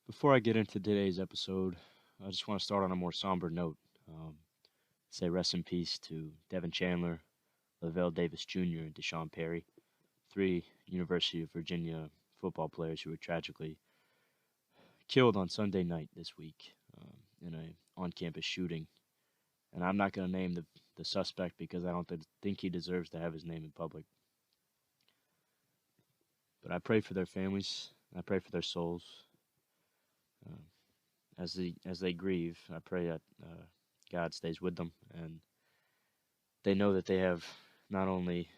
Before I get into today's episode, I just want to start on a more somber note. Um, Say rest in peace to Devin Chandler, Lavelle Davis Jr., and Deshaun Perry, three University of Virginia football players who were tragically killed on Sunday night this week in a on-campus shooting. And I'm not going to name the suspect because I don't think he deserves to have his name in public. But I pray for their families. I pray for their souls. Um, as they grieve, I pray that God stays with them and they know that they have not only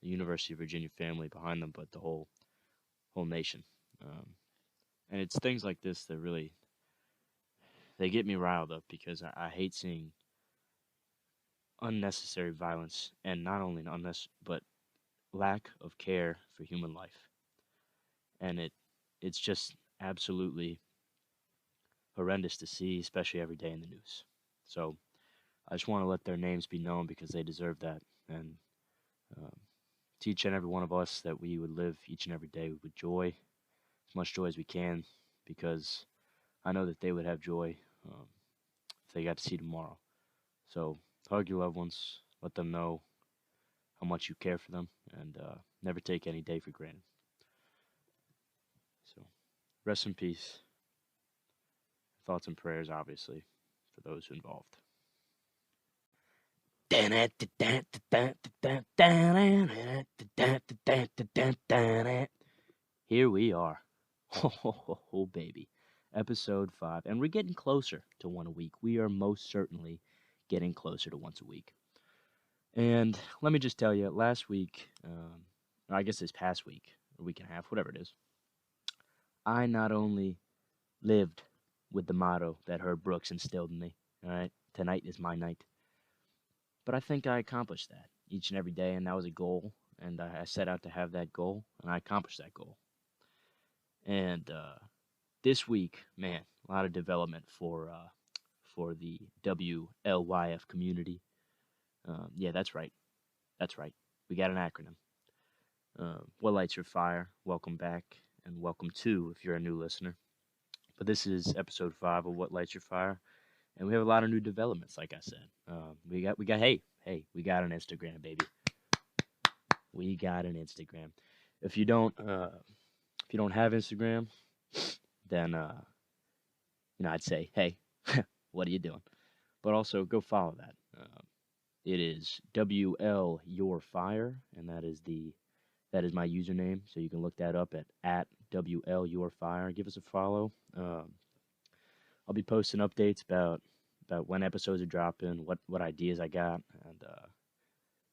the University of Virginia family behind them, but the whole nation. Um, and it's things like this that really they get me riled up because I hate seeing unnecessary violence and not only unnecessary but lack of care for human life. And it's just absolutely horrendous to see, especially every day in the news. So I just want to let their names be known because they deserve that, and um, teach and every one of us that we would live each and every day with joy, as much joy as we can, because I know that they would have joy if they got to see tomorrow. So hug your loved ones, let them know how much you care for them, and never take any day for granted. So rest in peace. Thoughts and prayers, obviously, for those involved. Here we are. Oh, baby. Episode 5. And we're getting closer to one a week. We are most certainly getting closer to once a week. And let me just tell you, last week, I guess this past week, or week and a half, whatever it is, I not only lived with the motto that Herb Brooks instilled in me, all right, tonight is my night, but I think I accomplished that each and every day, and that was a goal, and I set out to have that goal, and I accomplished that goal. And this week, man, a lot of development for the WLYF community. Yeah, that's right. That's right. We got an acronym. What lights your fire? Welcome back, and welcome to if you're a new listener. But this is episode 5 of What Lights Your Fire, and we have a lot of new developments. Like I said, we got we got an Instagram, baby. We got an Instagram. If you don't have Instagram, then I'd say, hey, what are you doing? But also go follow that. It is WL Your Fire, and that is my username. So you can look that up at WL Your Fire. Give us a follow. I'll be posting updates about when episodes are dropping, what ideas I got,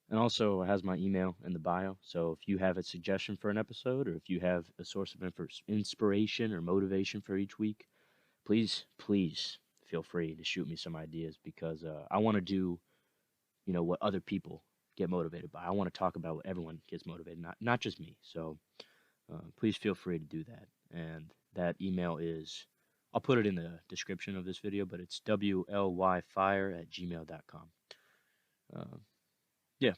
and also it has my email in the bio. So if you have a suggestion for an episode, or if you have a source of inspiration or motivation for each week, please feel free to shoot me some ideas because I want to do what other people get motivated by. I want to talk about what everyone gets motivated, not just me. So please feel free to do that. And that email is, I'll put it in the description of this video, but it's wlyfire@gmail.com. Uh, yeah,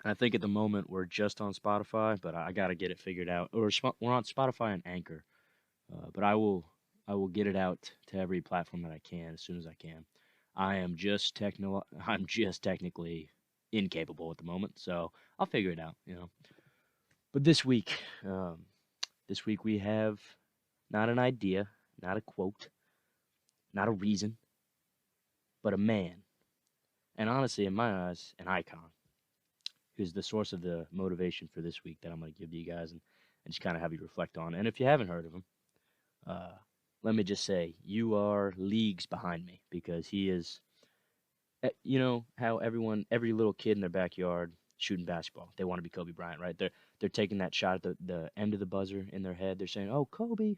I think at the moment we're just on Spotify, but I got to get it figured out. Or we're on Spotify and Anchor, but I will get it out to every platform that I can as soon as I can. I'm just technically incapable at the moment, so I'll figure it out. But um, this week we have not an idea, not a quote, not a reason, but a man, and honestly, in my eyes, an icon, who's the source of the motivation for this week that I'm going to give to you guys and just kind of have you reflect on. And if you haven't heard of him, uh, let me just say you are leagues behind me because he is. You know how every little kid in their backyard shooting basketball, they want to be Kobe Bryant, right? They're taking that shot at the end of the buzzer in their head. They're saying, "Oh, Kobe."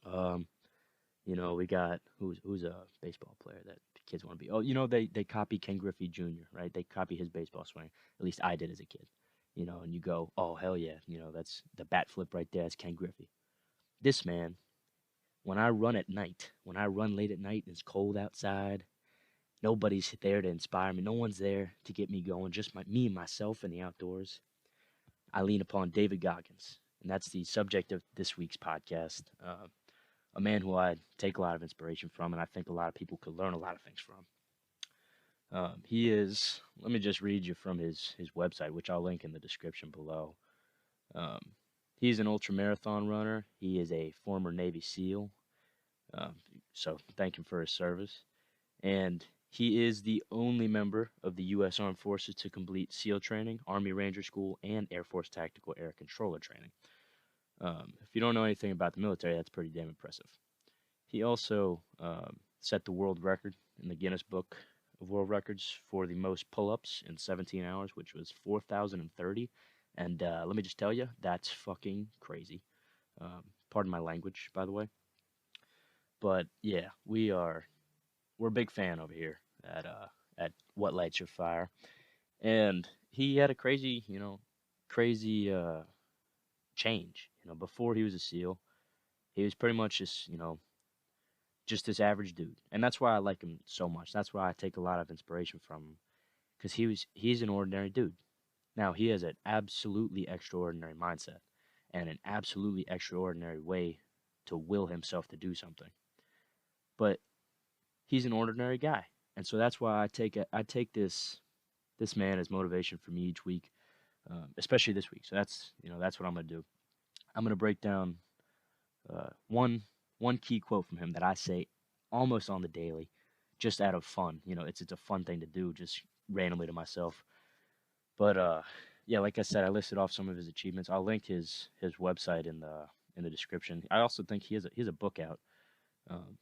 Um, we got who's a baseball player that the kids want to be. Oh, they copy Ken Griffey Jr., right? They copy his baseball swing. At least I did as a kid. And you go, "Oh, hell yeah." That's the bat flip right there. It's Ken Griffey. This man, when I run at night, when I run late at night and it's cold outside, nobody's there to inspire me. No one's there to get me going. Just me and myself in the outdoors. I lean upon David Goggins, and that's the subject of this week's podcast. a man who I take a lot of inspiration from, and I think a lot of people could learn a lot of things from. He is. Let me just read you from his website, which I'll link in the description below. Um, he's an ultra marathon runner. He is a former Navy SEAL. Um, so thank him for his service. And he is the only member of the U.S. Armed Forces to complete SEAL training, Army Ranger School, and Air Force Tactical Air Controller training. If you don't know anything about the military, that's pretty damn impressive. He also set the world record in the Guinness Book of World Records for the most pull-ups in 17 hours, which was 4,030. And let me just tell you, that's fucking crazy. Pardon my language, by the way. But yeah, we're a big fan over here at What Lights Your Fire. And he had a crazy, crazy change. Before he was a SEAL, he was pretty much just this average dude. And that's why I like him so much. That's why I take a lot of inspiration from him, because he's an ordinary dude. Now, he has an absolutely extraordinary mindset and an absolutely extraordinary way to will himself to do something. But he's an ordinary guy. And so that's why I take this man as motivation for me each week, especially this week. So that's what I'm gonna do. I'm gonna break down one key quote from him that I say almost on the daily, just out of fun. It's a fun thing to do, just randomly to myself. But yeah, like I said, I listed off some of his achievements. I'll link his website in the description. I also think he has a book out. Um,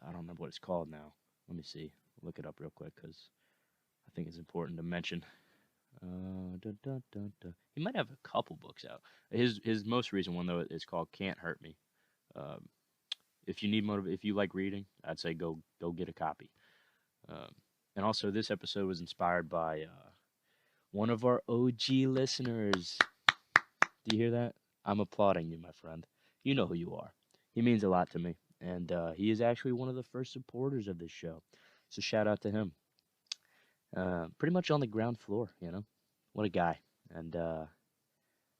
I don't remember what it's called now. Let me see. Look it up real quick because I think it's important to mention. Dun, dun, dun, dun. He might have a couple books out. His most recent one though is called "Can't Hurt Me." Um, if you like reading, I'd say go get a copy. Um, and also, this episode was inspired by one of our OG listeners. Do you hear that? I'm applauding you, my friend. You know who you are. He means a lot to me, and he is actually one of the first supporters of this show. So shout out to him. Pretty much on the ground floor, What a guy. And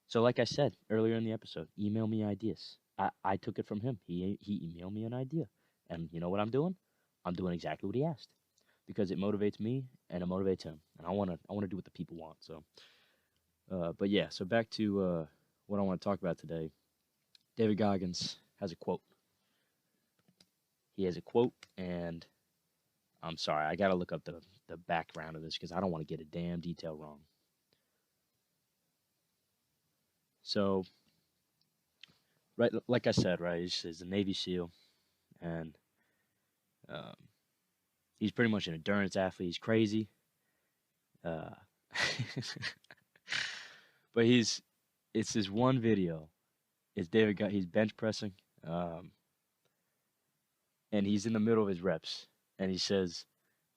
so, like I said earlier in the episode, email me ideas. I took it from him. He emailed me an idea, and you know what I'm doing? I'm doing exactly what he asked because it motivates me and it motivates him, and I wanna do what the people want. So, but yeah. So back to what I want to talk about today. David Goggins has a quote. He has a quote, and I'm sorry, I gotta look up the background of this because I don't want to get a damn detail wrong. So, right, like I said, right, he's a Navy SEAL, and um, he's pretty much an endurance athlete. He's crazy, uh, but it's this one video. It's David got he's bench pressing, um, and he's in the middle of his reps, and he says,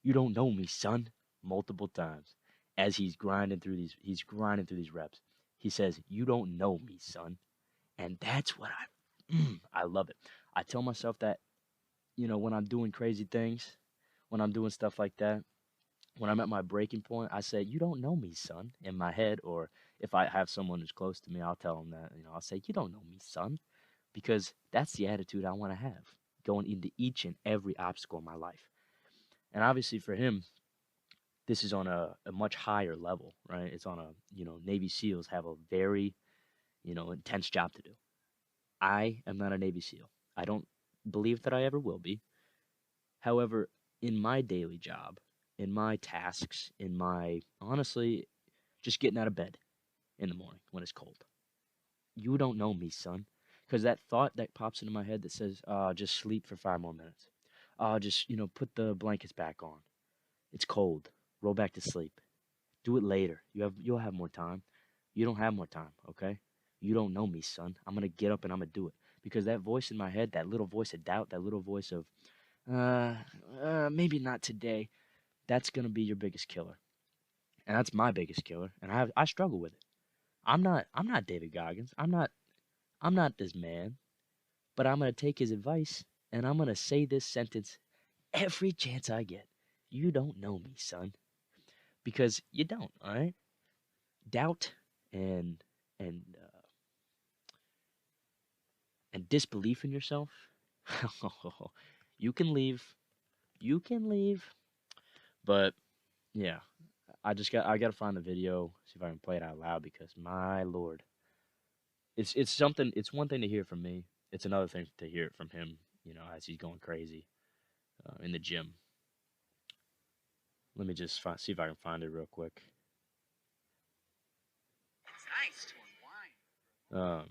"You don't know me, son," multiple times as he's grinding through these reps. He says, "You don't know me, son," and that's what I love it. I tell myself that when I'm doing crazy things, when I'm doing stuff like that, when I'm at my breaking point, I say, "You don't know me, son," in my head, or if I have someone who's close to me, I'll tell them that. I'll say, "You don't know me, son," because that's the attitude I want to have going into each and every obstacle in my life. And obviously for him, this is on a much higher level, right? It's on Navy SEALs have a very, intense job to do. I am not a Navy SEAL. I don't believe that I ever will be. However, in my daily job, in my tasks, in my honestly, just getting out of bed in the morning when it's cold, you don't know me, son. Because that thought that pops into my head that says, just sleep for 5 more minutes. Just, put the blankets back on. It's cold. Roll back to sleep. Do it later. You'll have more time. You don't have more time, okay? You don't know me, son. I'm gonna get up and I'm gonna do it. Because that voice in my head, that little voice of doubt, that little voice of maybe not today, that's gonna be your biggest killer. And that's my biggest killer. And I struggle with it. I'm not David Goggins. I'm not this man. But I'm gonna take his advice and I'm gonna say this sentence every chance I get. You don't know me, son. Because you don't, all right? Doubt and and uh, and disbelief in yourself You can leave. You can leave. But yeah, I gotta find the video, see if I can play it out loud because my lord, it's something. It's one thing to hear from me. It's another thing to hear it from him. You know, as he's going crazy in the gym. Let me just see if I can find it real quick. Um,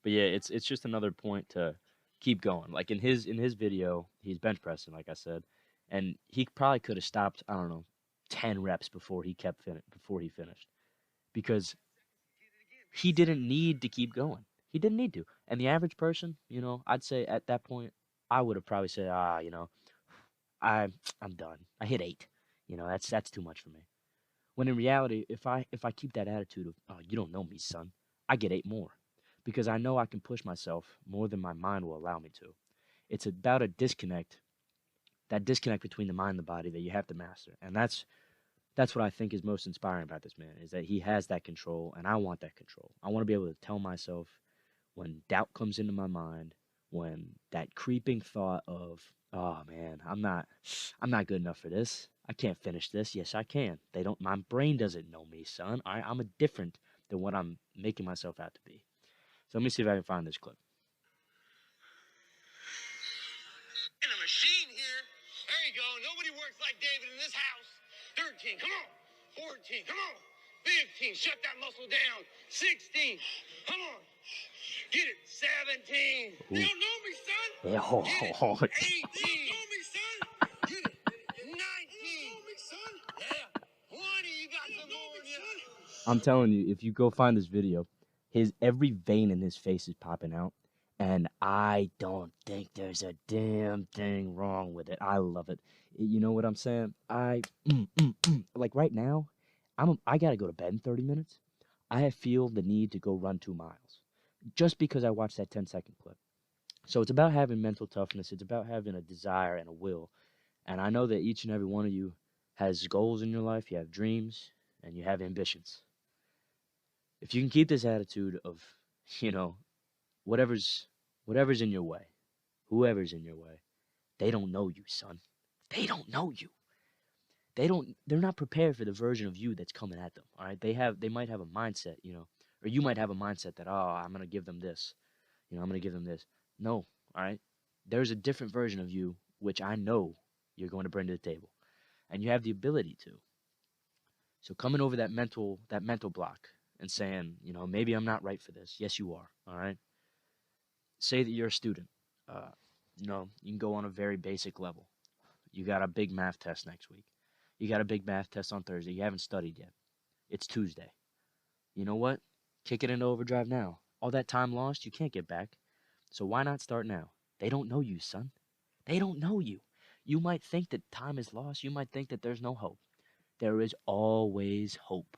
but yeah, it's just another point to keep going. Like in his video, he's bench pressing, like I said, and he probably could have stopped. I don't know, 10 reps before before he finished because he didn't need to keep going. He didn't need to. And the average person, I'd say at that point, I would have probably said, I I'm done. I hit 8. That's too much for me. When in reality, if I keep that attitude of, oh, you don't know me, son, I get 8 more because I know I can push myself more than my mind will allow me to. It's about a disconnect, that disconnect between the mind and the body that you have to master. And that's what I think is most inspiring about this man is that he has that control and I want that control. I want to be able to tell myself when doubt comes into my mind, when that creeping thought of, oh man, I'm not good enough for this. I can't finish this. Yes, I can. My brain doesn't know me, son. I'm a different than what I'm making myself out to be. So let me see if I can find this clip. In a machine here. There you go. Nobody works like David in this house. 13, come on. 14, come on. 15, shut that muscle down. 16, come on. Get it. 17. Ooh. You don't know me, son. Yeah, Get it. 18. You don't know me, son. Get it. 19. You don't know me, son. Yeah. 20. You got some more in you. I'm telling you, if you go find this video, every vein in his face is popping out, and I don't think there's a damn thing wrong with it. I love it. You know what I'm saying? Like right now, I gotta go to bed in 30 minutes. I feel the need to go run 2 miles, just because I watched that 10-second clip. So it's about having mental toughness. It's about having a desire and a will. And I know that each and every one of you has goals in your life. You have dreams and you have ambitions. If you can keep this attitude of, you know, whatever's whatever's in your way, whoever's in your way, they don't know you, son. They don't know you. They're not prepared for the version of you that's coming at them. All right. They might have a mindset, or you might have a mindset that, oh, I'm gonna give them this. I'm gonna give them this. No, all right. There's a different version of you which I know you're going to bring to the table. And you have the ability to. So coming over that mental block and saying, maybe I'm not right for this. Yes, you are. All right. Say that you're a student. Uh, you can go on a very basic level. You got a big math test next week. You got a big math test on Thursday. You haven't studied yet. It's Tuesday. You know what? Kick it into overdrive now. All that time lost, you can't get back. So why not start now? They don't know you, son. They don't know you. You might think that time is lost. You might think that there's no hope. There is always hope.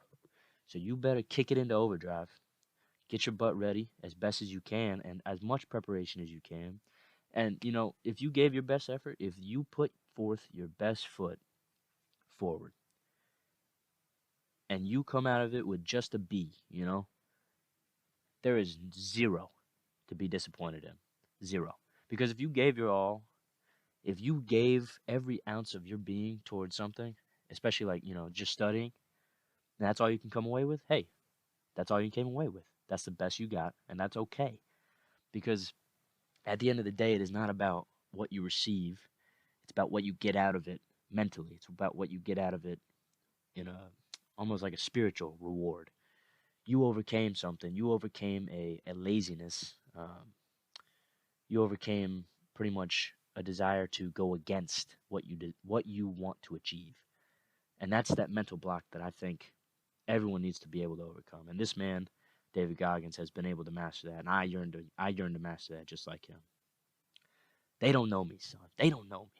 So you better kick it into overdrive. Get your butt ready as best as you can and as much preparation as you can. And, if you gave your best effort, if you put forth your best foot forward and you come out of it with just a B, there is zero to be disappointed in. Zero. Because if you gave your all, if you gave every ounce of your being towards something, especially like, just studying, and that's all you can come away with, hey, that's all you came away with. That's the best you got, and that's okay. Because at the end of the day, it is not about what you receive, it's about what you get out of it mentally. It's about what you get out of it in almost like a spiritual reward. You overcame something, you overcame a laziness, you overcame pretty much a desire to go against what you want to achieve. And that's that mental block that I think everyone needs to be able to overcome. And this man, David Goggins, has been able to master that, and I yearn to master that just like him. They don't know me, son. They don't know me.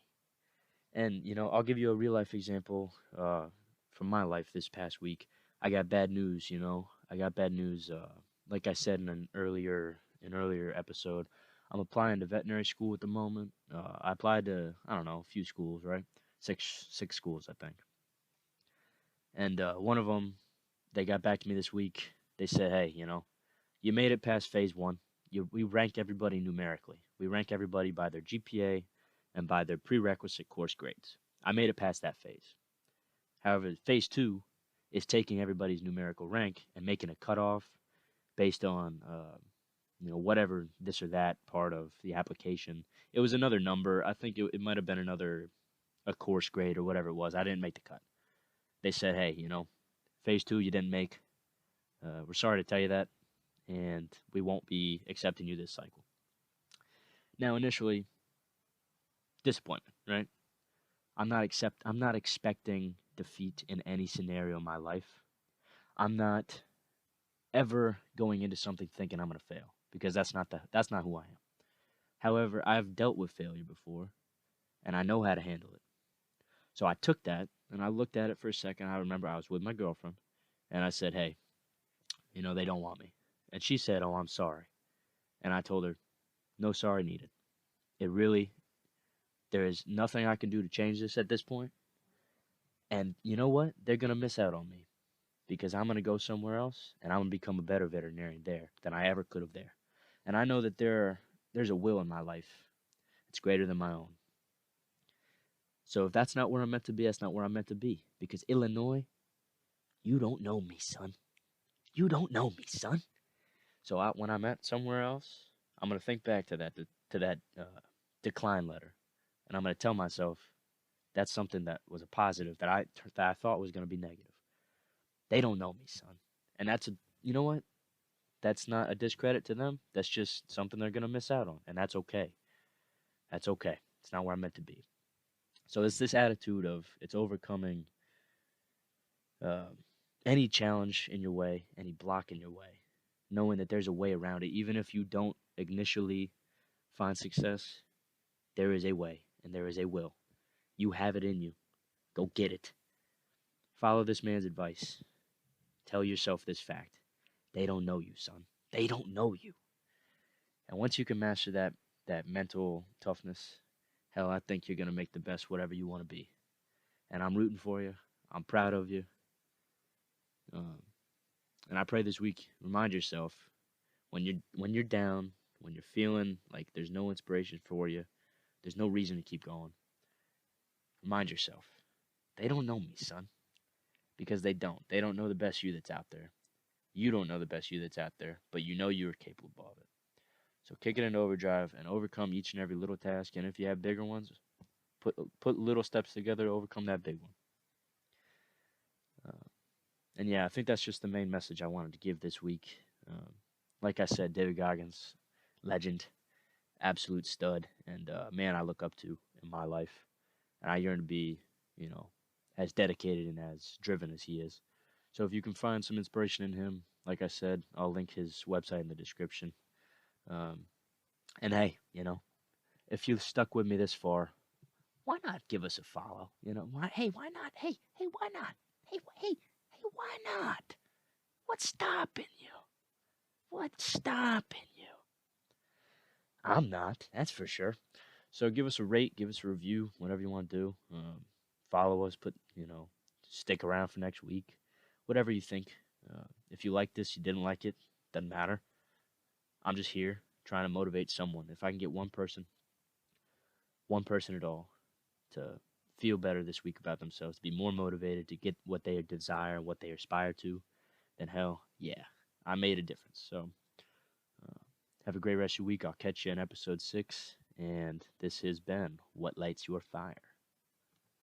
And I'll give you a real life example from my life this past week. I got bad news. I got bad news. Like I said in an earlier episode, I'm applying to veterinary school at the moment. I applied to, I don't know, a few schools, right? Six schools, I think. And one of them, they got back to me this week. They said, hey, you made it past phase 1. we rank everybody numerically. We rank everybody by their GPA and by their prerequisite course grades. I made it past that phase. However, phase two is taking everybody's numerical rank and making a cutoff based on whatever this or that part of the application. It was another number. I think it might have been a course grade or whatever it was. I didn't make the cut. They said, hey, phase two you didn't make. We're sorry to tell you that, and we won't be accepting you this cycle. Now, initially, disappointment, right? I'm not expecting defeat in any scenario in my life. I'm not ever going into something thinking I'm going to fail because that's not who I am. However, I've dealt with failure before and I know how to handle it. So I took that and I looked at it for a second. I remember I was with my girlfriend and I said, "Hey, they don't want me." And she said, "Oh, I'm sorry." And I told her, "No sorry needed. There is nothing I can do to change this at this point. And you know what? They're going to miss out on me because I'm going to go somewhere else and I'm going to become a better veterinarian there than I ever could have there. And I know that there's a will in my life. It's greater than my own. So if that's not where I'm meant to be, that's not where I'm meant to be. Because Illinois, you don't know me, son. You don't know me, son." So when I'm at somewhere else, I'm going to think back to that decline letter. And I'm going to tell myself that's something that was a positive that I thought was going to be negative. They don't know me, son. And you know what? That's not a discredit to them. That's just something they're going to miss out on. And that's okay. That's okay. It's not where I'm meant to be. So it's this attitude of it's overcoming any challenge in your way, any block in your way, knowing that there's a way around it. Even if you don't initially find success, there is a way and there is a will. You have it in you. Go get it. Follow this man's advice. Tell yourself this fact. They don't know you, son. They don't know you. And once you can master that mental toughness, hell, I think you're going to make the best whatever you want to be. And I'm rooting for you. I'm proud of you. And I pray this week, remind yourself when you're down, when you're feeling like there's no inspiration for you, there's no reason to keep going. Remind yourself, they don't know me, son. Because they don't. They don't know the best you that's out there. You don't know the best you that's out there, but you know you're capable of it. So kick it into overdrive and overcome each and every little task. And if you have bigger ones, put little steps together to overcome that big one. And yeah, I think that's just the main message I wanted to give this week. Like I said, David Goggins, legend, absolute stud, and man I look up to in my life. And I yearn to be, as dedicated and as driven as he is. So if you can find some inspiration in him, like I said, I'll link his website in the description. And hey, if you've stuck with me this far, why not give us a follow? Hey, why not? Hey, why not? Hey, why not? What's stopping you? What's stopping you? I'm not, that's for sure. So give us a rate, give us a review, whatever you want to do. Follow us, stick around for next week, whatever you think. If you like this, you didn't like it, doesn't matter. I'm just here trying to motivate someone. If I can get one person at all, to feel better this week about themselves, to be more motivated, to get what they desire, what they aspire to, then hell, yeah, I made a difference. So have a great rest of your week. I'll catch you in episode 6. And this has been What Lights Your Fire.